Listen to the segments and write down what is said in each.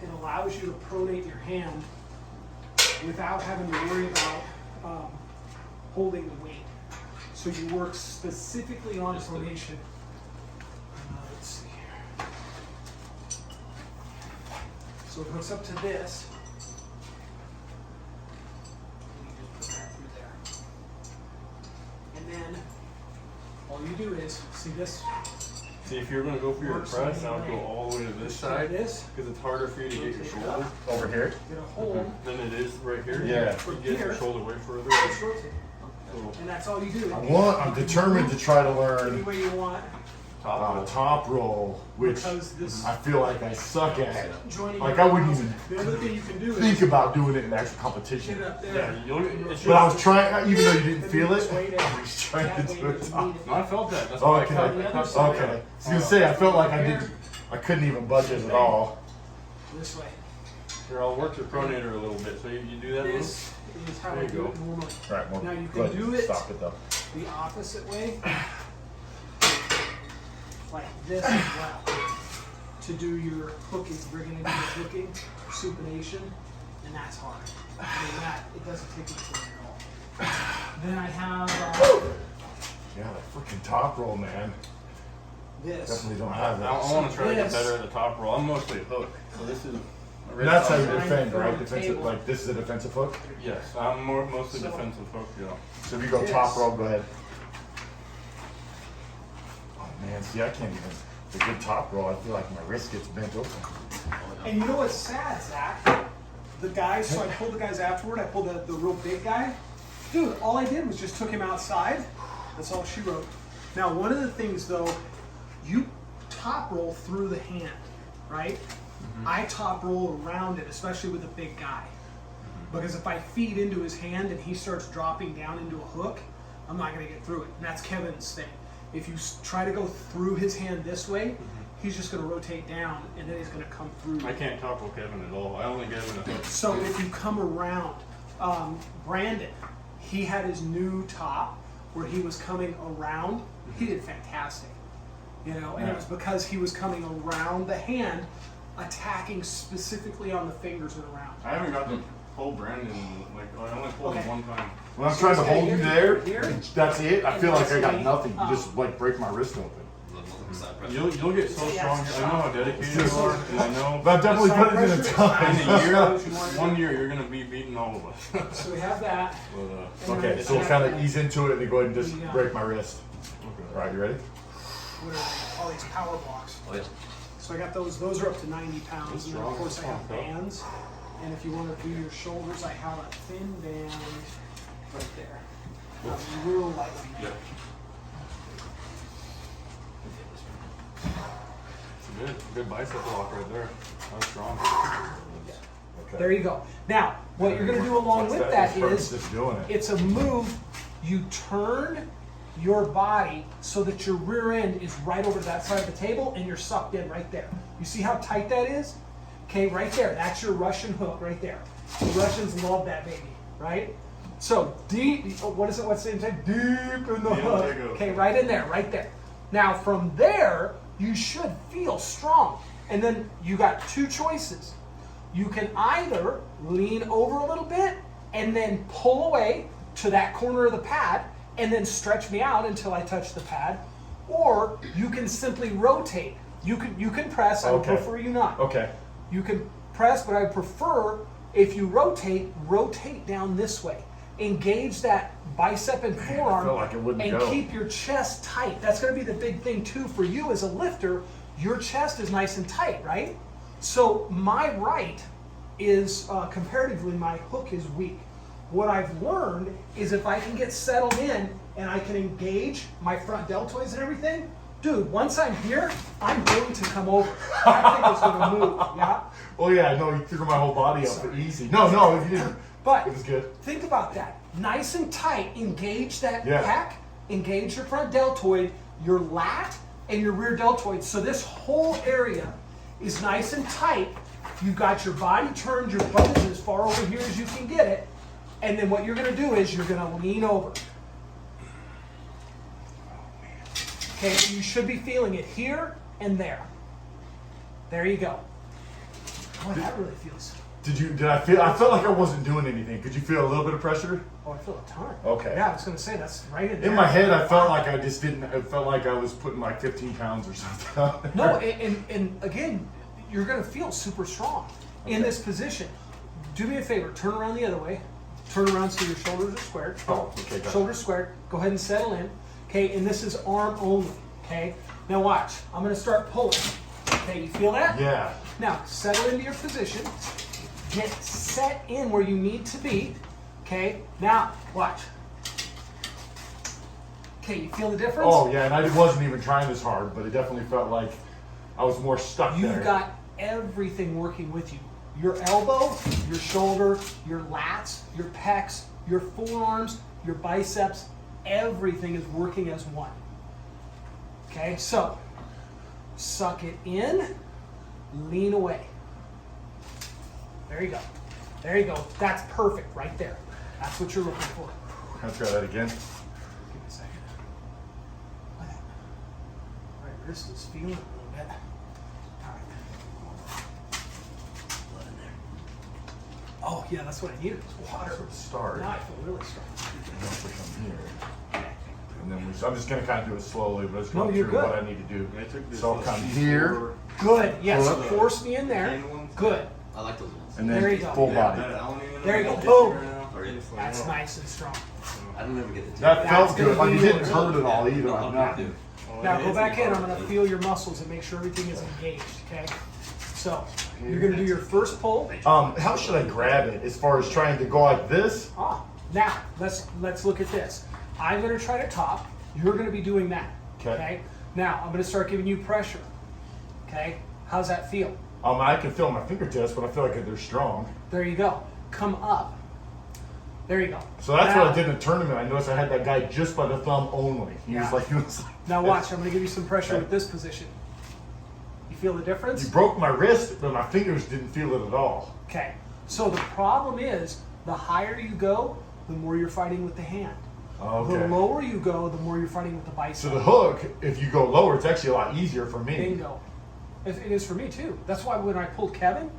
it allows you to pronate your hand without having to worry about holding the weight. So you work specifically on pronation. Let's see here. So it hooks up to this. You just put that through there. And then all you do is, see this? See, if you're going to go for your press, I would go all the way to this side because it's harder for you to get your shoulder over here. Get a hold. Than it is right here. Yeah. You get your shoulder way further. Just rotate. And that's all you do. I'm determined to try to Any learn way you want. top roll, which Because this I feel like I suck at. joining Like your I wouldn't muscles. even The other thing you can do think is about doing it in actual get competition. it up there. Yeah, But I was trying, even though you didn't And feel then it, just weight I was trying That to way do you it need top. it. No, I felt that. That's why I Okay. cut The it. other side. Okay. I was gonna say I felt like I couldn't even budget at all. This way. Here, I'll work the pronator a little bit. So you do that. This is how There I you do go. it normally. All right, well, Now you go can ahead. do it Stop it though. the opposite way. Like this as well. To do your hooking, bringing into your hooking, supination, and that's hard. I mean, that, it doesn't take much work at all. Then I have Yeah, that freaking top roll, man. this. Definitely don't have I that. want to try to get This. better at the top roll. I'm mostly hook. So this is. And that's how you Trying to defend, throw right? the Defensive, table. like this is a defensive hook. Yes, I'm mostly So- defensive hook. Yeah. So if you go This. top roll, go ahead. Oh man, see, I can't even. The good top roll, I feel like my wrist gets bent open. And you know what's sad, Zach? The guys, so I pulled the guys afterward, I pulled the real big guy. Dude, all I did was just took him outside. That's all she wrote. Now, one of the things though, you top roll through the hand, right? I top roll around it, especially with a big guy. Because if I feed into his hand and he starts dropping down into a hook, I'm not gonna get through it. And that's Kevin's thing. If you try to go through his hand this way, he's just gonna rotate down and then he's gonna come through. I can't topple Kevin at all. I only get him in a hook. So if you come around, Brandon, he had his new top where he was coming around. He did fantastic, you know, and it was because he was coming around the hand, attacking specifically on the fingers and around. I haven't got to pull Brandon. Like I only pulled him Okay. one time. When I'm trying to hold you there, Here. that's it. I And feel like this I got way, nothing. You just like break my wrist open. You'll get so strong. I know how dedicated you are, and I know. But I've definitely Side put it in the pressure is time. In a year, What you wanna do. 1 year, you're gonna be beating all of us. So we have that. But, And Okay, then so we'll I kind have of ease into it and then go ahead and just Yeah. break my wrist. okay. All right, you ready? What are they? All these power blocks. Oh, yeah. So I got those. Those are up to 90 pounds. That's And then of strong. course I have Okay. bands. And if you want to do your shoulders, I have a thin band right there. A real light one. Yeah. It's a good bicep lock right there. That's strong. Okay. There you go. Now, what you're going to do along What's with that This person's is, just doing it. it's a move. You turn your body so that your rear end is right over to that side of the table and you're sucked in right there. You see how tight that is? Okay, right there. That's your Russian hook right there. The Russians love that baby, right? So deep, what is it? What's the name? Deep in the Yeah, hook. there you go. Okay, right in there, right there. Now from there, you should feel strong. And then you got two choices. You can either lean over a little bit and then pull away to that corner of the pad and then stretch me out until I touch the pad, or you can simply rotate. You can press. I would Okay. prefer you not. Okay. You can press, but I prefer if you rotate down this way. Engage that bicep and forearm felt like it wouldn't and go. keep your chest tight. That's going to be the big thing too for you as a lifter. Your chest is nice and tight, right? So my right is comparatively, my hook is weak. What I've learned is if I can get settled in and I can engage my front deltoids and everything, dude, once I'm here, I'm going to come over. That thing is going to move, yeah? Well, yeah, no, you threw my whole body up easy. No, you didn't. But It was good. think about that. Nice and tight. Engage that Yeah. pec, engage your front deltoid, your lat, and your rear deltoid. So this whole area is nice and tight. You've got your body turned, your butt is as far over here as you can get it. And then what you're going to do is you're going to lean over. Okay, you should be feeling it here and there. There you go. Boy, that really feels. Did I felt like I wasn't doing anything. Could you feel a little bit of pressure? Oh, I feel a ton. Okay. Yeah, I was gonna say that's right in there. In my head, I felt like I just didn't. It felt like I was putting like 15 pounds or something out there. No, and again, you're gonna feel super strong in Okay. this position. Do me a favor, turn around the other way. Turn around so your shoulders are squared. Oh, okay, got it. Shoulders squared. Go ahead and settle in. Okay, and this is arm only. Okay. Now watch. I'm gonna start pulling. Okay, you feel that? Yeah. Now settle into your position. Get set in where you need to be. Okay. Now watch. Okay, you feel the difference? Oh yeah, and I wasn't even trying this hard, but it definitely felt like I was more stuck there. You've got everything working with you. Your elbow, your shoulder, your lats, your pecs, your forearms, your biceps, everything is working as one. Okay, so suck it in, lean away. There you go. There you go. That's perfect right there. That's what you're looking for. Can I try that again? Give me a second. Right wrist is feeling a little bit. All right. Blood in there. Oh, yeah, that's what I needed. Was water. So start. Now I feel really strong. And then push on here. Okay. And then I'm just gonna kind of do it slowly, but it's No, going you're through good. what I need to do. I took this So I'll come here, Good. Yes. Pull up. Force me in there. Hand ones. Good. I like those ones. and There then you go. full body. There you go. Boom. That's That's nice and strong. I don't ever get the That That's felt gonna good. Like be it didn't yours. hurt at all either. No, I'm I'm not. not too. Now go back in. I'm going to feel your muscles and make sure everything is engaged. Okay. So you're going to do your first pull. How should I grab it? As far as trying to go like this? Ah, now let's look at this. I'm going to try to top. You're going to be doing that. Okay. Now I'm going to start giving you pressure. Okay. How's that feel? I can feel my fingertips, but I feel like they're strong. There you go. Come up. There you go. So that's now, what I did in the tournament. I noticed I had that guy just by the thumb only. He Yeah. was like, Now watch. I'm going to give you some pressure Okay. with this position. You feel the difference? You broke my wrist, but my fingers didn't feel it at all. Okay. So the problem is, the higher you go, the more you're fighting with the hand. Okay. The lower you go, the more you're fighting with the So bicep. the hook, if you go lower, it's actually a lot easier for me. Bingo. It is for me too. That's why when I pulled Kevin,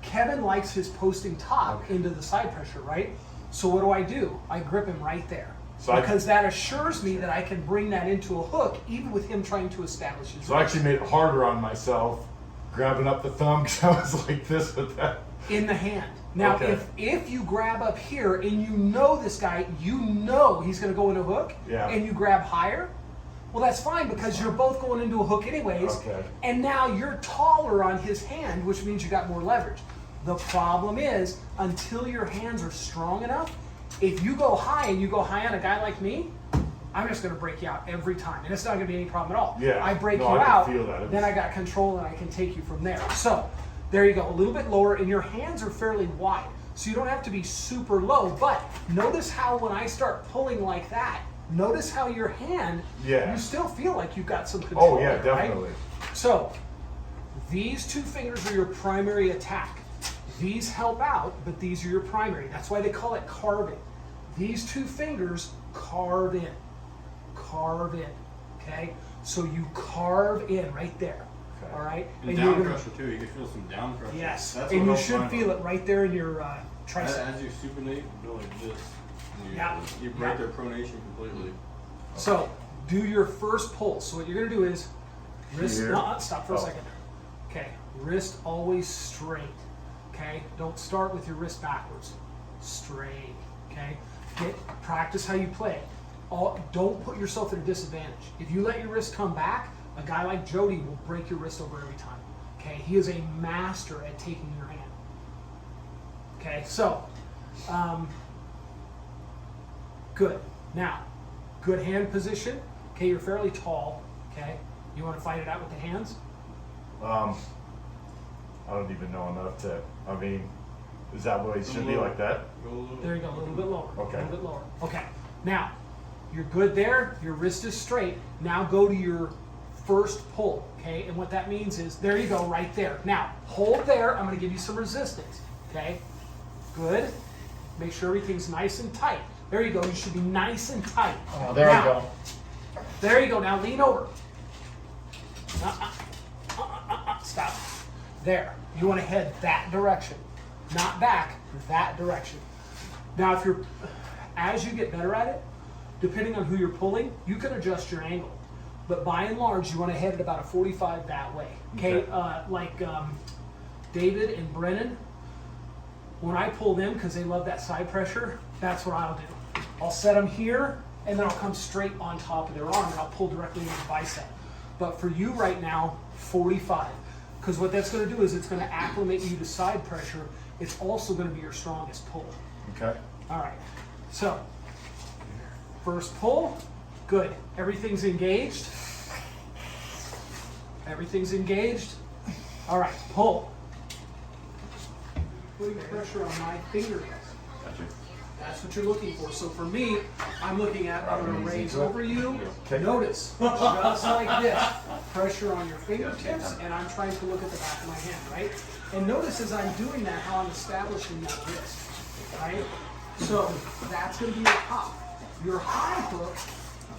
Kevin likes his posting top Okay. into the side pressure, right? So what do? I grip him right there. So because that assures me that I can bring that into a hook, even with him trying to establish his So I wrist. actually made it harder on myself, grabbing up the thumb because I was like this with that. In the hand. Now, Okay. if you grab up here and you know this guy, you know he's going to go into a hook, Yeah. and you grab higher, well, that's fine because you're both going into a hook anyways. Okay. And now you're taller on his hand, which means you got more leverage. The problem is, until your hands are strong enough, if you go high and you go high on a guy like me, I'm just going to break you out every time, and it's not going to be any problem at all. Yeah. I break No, you I can out, feel that. It then was- I got control and I can take you from there. So there you go, a little bit lower, and your hands are fairly wide, so you don't have to be super low. But notice how when I start pulling like that, notice how your hand, Yeah. you still feel like you've got some control. Oh yeah, there, right? definitely. So these two fingers are your primary attack. These help out, but these are your primary. That's why they call it carving. These two fingers carve in. Carve in. Okay? So you carve in right there. Okay. All right? And you're down gonna- pressure too. You can feel some down pressure. Yes. That's And what you helps should mine feel out. it right there in your tricep. As you supinate, go like this. You, Yeah. You break Yeah. their pronation completely. So do your first pull. So what you're gonna do is wrist. Here. Stop for a Oh. second. Okay. Wrist always straight. Okay. Don't start with your wrist backwards. Straight. Okay. Practice how you play. Don't put yourself at a disadvantage. If you let your wrist come back, a guy like Jody will break your wrist over every time. Okay. He is a master at taking your hand. Okay. So. Good. Now, good hand position. Okay, you're fairly tall. Okay, you want to fight it out with the hands? I don't even know enough to. I mean, is that what it should be like that? Go a little. There you go, a little bit lower. Okay. A little bit lower. Okay. Now, you're good there. Your wrist is straight. Now go to your first pull. Okay, and what that means is there you go, right there. Now hold there. I'm going to give you some resistance. Okay. Good. Make sure everything's nice and tight. There you go. You should be nice and tight. Oh, there Now, we go. There you go. Now lean over. Stop. There. You want to head that direction, not back, that direction. Now, as you get better at it, depending on who you're pulling, you can adjust your angle. But by and large, you want to head at about a 45 that way. Okay, David and Brennan, when I pull them, because they love that side pressure, that's what I'll do. I'll set them here, and then I'll come straight on top of their arm, and I'll pull directly into the bicep. But for you right now, 45. Because what that's going to do is it's going to acclimate you to side pressure. It's also going to be your strongest pull. Okay. All right. So, first pull. Good. Everything's engaged. Everything's engaged. All right. Pull. Putting pressure on my fingertips. Gotcha. That's what you're looking for. So for me, I'm looking at, I'm going to raise over you. Okay. Notice, just like this, pressure on your fingertips, and I'm trying to look at the back of my hand, right? And notice as I'm doing that, how I'm establishing that wrist, right? So that's going to be your top. Your high hook,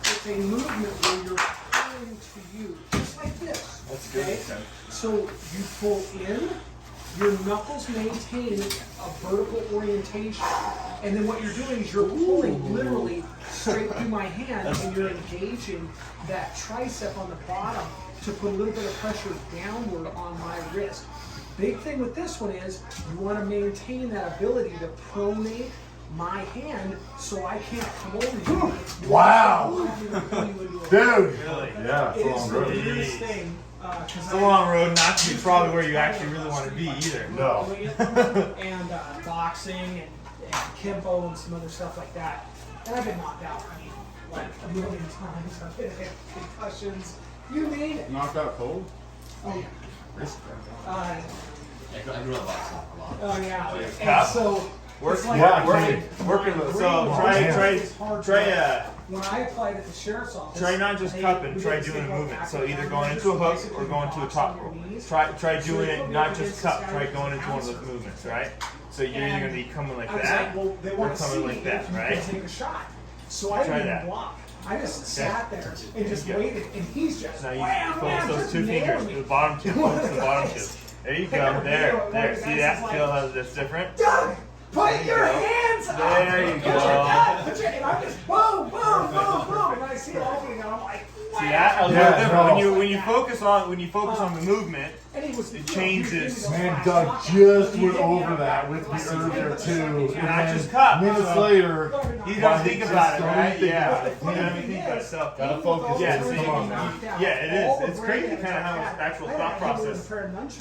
it's a movement where you're pulling to you, just like this. That's good. Okay? So you pull in, your knuckles maintain a vertical orientation. And then what you're doing is you're pulling literally straight through my hand, and you're engaging that tricep on the bottom to put a little bit of pressure downward on my wrist. Big thing with this one is you want to maintain that ability to pronate my hand so I can't come over you. Wow. Dude! Really? Yeah, it's a It long is the road. weirdest thing. It's a long road, not to be probably where you actually really want to be either. No. And boxing and Kempo and some other stuff like that. And I've been knocked out, I mean, like a million times. I've been hit concussions. You name it. Knocked out cold? Oh, yeah. I grew up boxing a lot. Oh, yeah. Yeah. And so, Work, it's like yeah, working with, so when I applied at the sheriff's office, try not just cupping, try doing a movement. So either going into a hook or going to a top roll. Try doing it not just cup, try going into one of those movements, right? So you're either gonna be coming like I was that, like, well, they or want to see coming like that, if you right? can take a shot. So I Try didn't that. block. I just sat there and just There you go. waited, and he's just Now you wham, focus wham, those just two fingers nailing to me. the bottom two, focus the bottom two. There you go, there. See that? Feel how that's different? Doug, put your go. hands up. There you Put go. your hand- put your- And I'm just boom, boom, boom, boom, and I see it opening, and I'm like, See that? A little Yeah, different. no. When you focus on the movement, and he was, it changes. Man, Doug just went over that with me earlier too. And Not then just cup. minutes So- later, You why don't he think just about it, don't right? think Yeah. about it. You don't even think about yourself. Gotta focus. Yeah, Come so on now. yeah, it is. It's crazy kind of how much actual thought process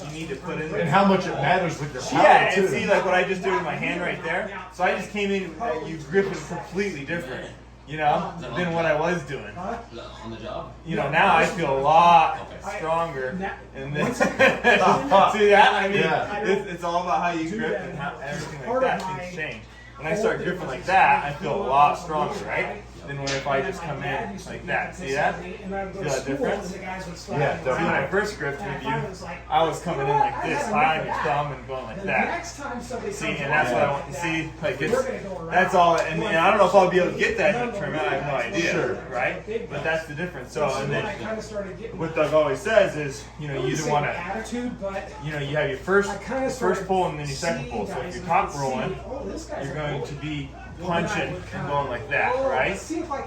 you need to put in And there. how much it matters with your power Yeah, too. and see like what I just did with my hand right there. So I just came in, you grip it completely different, you know, than what I was doing. On the job? You know, now I feel a lot stronger. And then, see that? I mean, Yeah. it's all about how you grip and how everything like that, things change. When I start gripping like that, I feel a lot stronger, right? Than when if I just come in like that. See that? Feel that difference? Yeah, See, when I definitely. first gripped with you, I was coming in like this, high on your thumb and going like that. Next time somebody See, comes and that's what I along want to like see. that, Like we're it's, gonna go around. that's all. And I don't know if I'll be able to get that in the tournament. I have no idea. Sure. Right? But that's the difference. So, and then I then kind of started getting what Doug always says is, you know, you either want to, attitude, but you know, you have your first I kind of first pull and then your second pull. So if you're top rolling, you're going to be punching and going like that, right?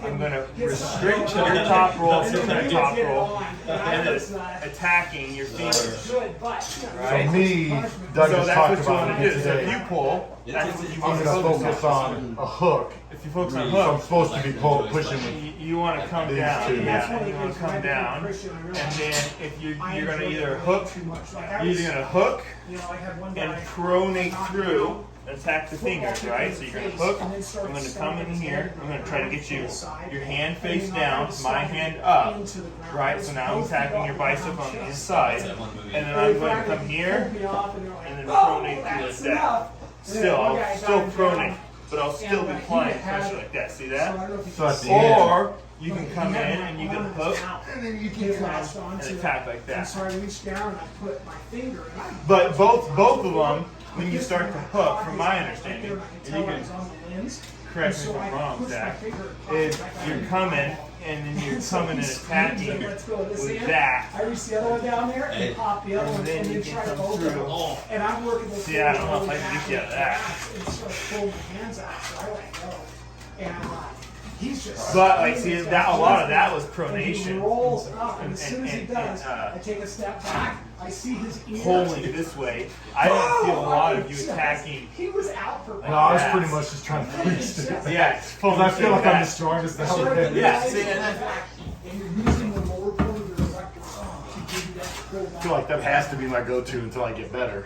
I'm going to restrict your top roll to your top roll and then attacking your fingers. Right? So me, Doug So just that's talked what you about want to it do. So if today. you pull, that's what you I'm want to gonna focus focus on. on a hook. If you focus on So I'm hook, supposed to be pushing with you want to come These down. two. Yeah, you want to come down. And then if you're going to either hook, you're either going to hook and pronate through and attack the fingers, right? So you're going to hook, I'm going to come in here, I'm going to try to get you, your hand face down, my hand up, right? So now I'm attacking your bicep on the inside, and then I'm going to come here, and then pronate through like that. Still, I'll still pronate, but I'll still be applying pressure like that, see that? So at the end, Or you can come in and you can hook and then you can latch and onto attack like And that. so I reached down and I put my finger and I But both of them, when you start to hook, from my understanding, and you can correct me if I'm wrong, Zach, is you're coming and then you're coming and attacking Let's go with this with hand. that. I reach the other one down there and pop the other one, then and you then can try to come both of through. them. And I'm working this. See, I don't know if I can get you out of that. And start pulling my hands out, so I let go. And he's just. But like, see, that a lot of that was And he pronation, rolls up, and as soon as he does, and, I take a step back. I see his ear. pulling this way. I didn't feel a lot of you attacking. He was out for. No, I was pretty much just trying to finish it. Yeah, Because I feel like I'm the strongest that shit been. Yeah, see, and then- And you're using the lower part of your erector to give you that pull I feel like that has to be my go-to until I get better.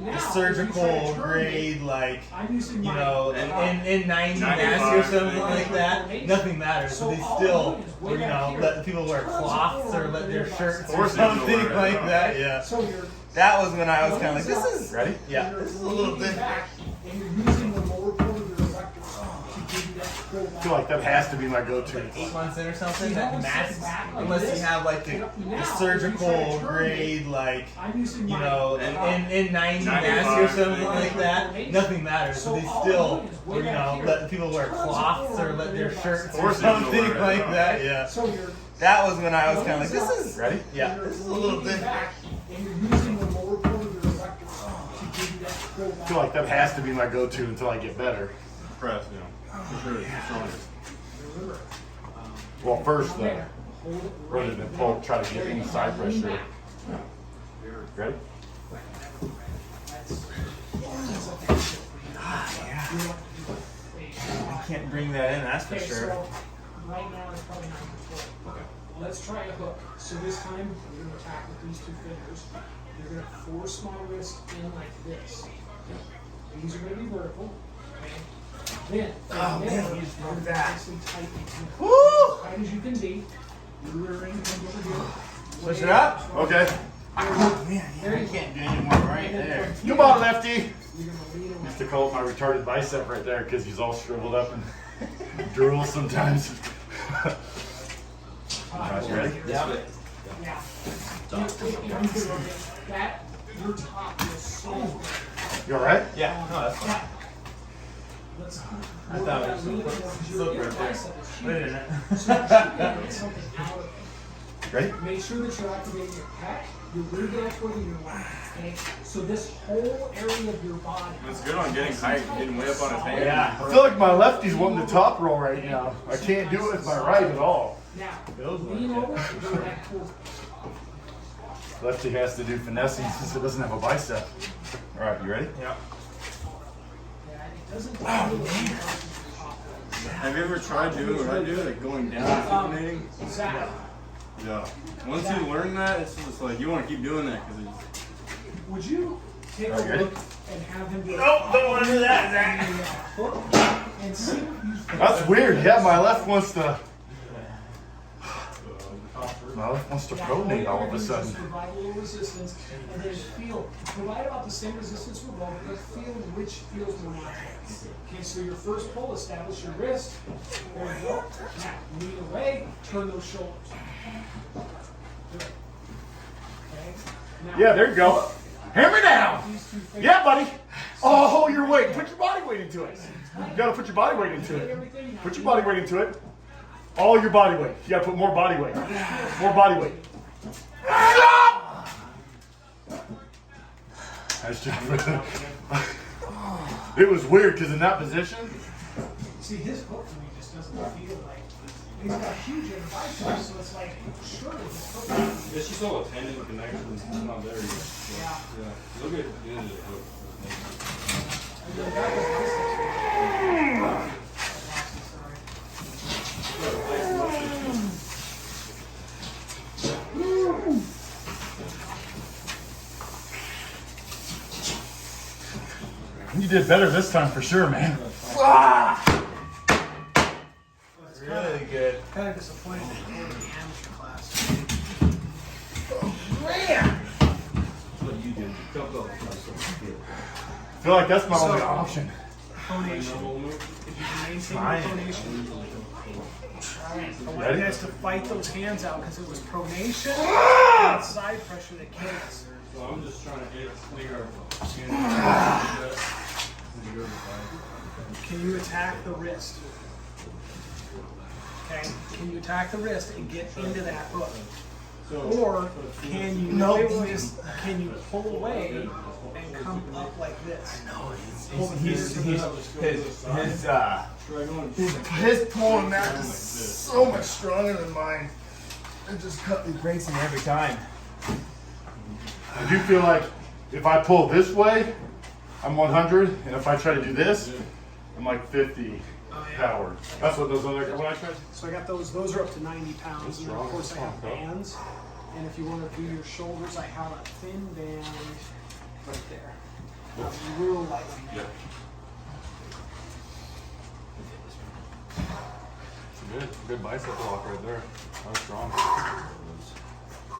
the surgical grade, like, I'm using you my. know, in 90 nasty or something like that, nothing matters. So they still, you know, let the people wear cloths or let their shirts or something like that. Yeah. So you're. That was when I was kind of like, this is, Ready? yeah, this is a little bit. And you're using the lower part of your erector to give you that pull I feel like that has to be my go-to. 8 months in or something, that masks, unless you have like the surgical grade, like, I'm using you my. know, in 90 nasty or something like that, nothing matters. So they still, you know, let the people wear cloths or let their shirts or something like that. Yeah. So you're. That was when I was kind of like, this is, Ready? yeah, this is a little bit. And you're using the lower part of your erector to give you that pull I feel like that has to be my go-to until I get better. Press, you know. For sure, it's the strongest. Well, first though, rather than pull, try to get any side pressure. Ready? I can't bring that in, that's for Okay, sure. so right now it's probably not control. Okay. Let's try a hook. So this time we're going to attack with these two fingers. You're going to force my wrist in like this. These are going to be vertical. Okay. Then, you just broke that. Nicely tight between them. Woo! As tight as you can be. Your rear end comes over here. Push it up. Okay. Man, I can't do any more right there. Come on, lefty. You're going to lean away. Used to call it my retarded bicep right there because he's all shriveled up and drool sometimes. Guys, you ready? Yeah. Yeah. That, your top is so. You all right? Yeah, no, that's fine. Let's. I thought it was some slip right there. Wait a minute. So you're trying to get something out of it. Ready? Make sure that you're activating your pec, your rear deltoid, and your lat. Okay. So this whole area of your body. It's good on getting height, getting way up on his hand. Yeah. I feel like my lefty's wanting to top roll right now. I can't do it with my right at all. Now, Feels like lean it. over, go back towards. Lefty has to do finessing since it doesn't have a bicep. All right, you ready? Yeah. Yeah, it doesn't feel like Have you ever tried doing what I do, like going down and supinating? Zach, Yeah. Once you learn that, it's just like you want to keep doing that because it's. would you take a Are you ready? look and have him do Nope, don't want to do that, Zach. hook and see if you. That's weird. Yeah, my left wants to. My left wants to pronate all of a sudden. Just provide a little resistance and then provide about the same resistance we're going, but feel which feels more natural. Okay, so your first pull, establish your wrist. There you go. Now, lean away, turn those shoulders. Good. Okay. Now, Yeah, there you go. Hammer down. these two fingers. Yeah, buddy. Oh, hold your weight. Put your body weight into it. You gotta put your body weight into it. Put your body weight into it. All your body weight. You gotta put more body weight. More body weight. Nice job. It was weird because in that position, See, his hook to me just doesn't feel like. He's got huge inner biceps, so it's like, surely his hook. It's just all a tendon connection. It's not there yet. Yeah. Yeah. Look at the end of the hook. And then that was biceps. you did better this time for sure, man. Really good. Kind of disappointed that you were in the amateur class. I feel like that's my only option. Pronation. If you can maintain Fine. your pronation. I want Ready? you guys to fight those hands out because it was pronation and side pressure that killed us. So I'm just trying to hit clear. Can you attack the wrist? Okay? Can you attack the wrist and get into that hook? Or can you can you pull away and come up like this? His pulling that is so much stronger than mine. It breaks him every time. I do feel like if I pull this way, I'm 100, and if I try to do this, I'm like 50 power. That's what those other, when I tried. So I got those are up to 90 pounds. And then of course I have bands. And if you want to do your shoulders, I have a thin band right there. Real light. Yeah. Good bicep lock right there. That was strong.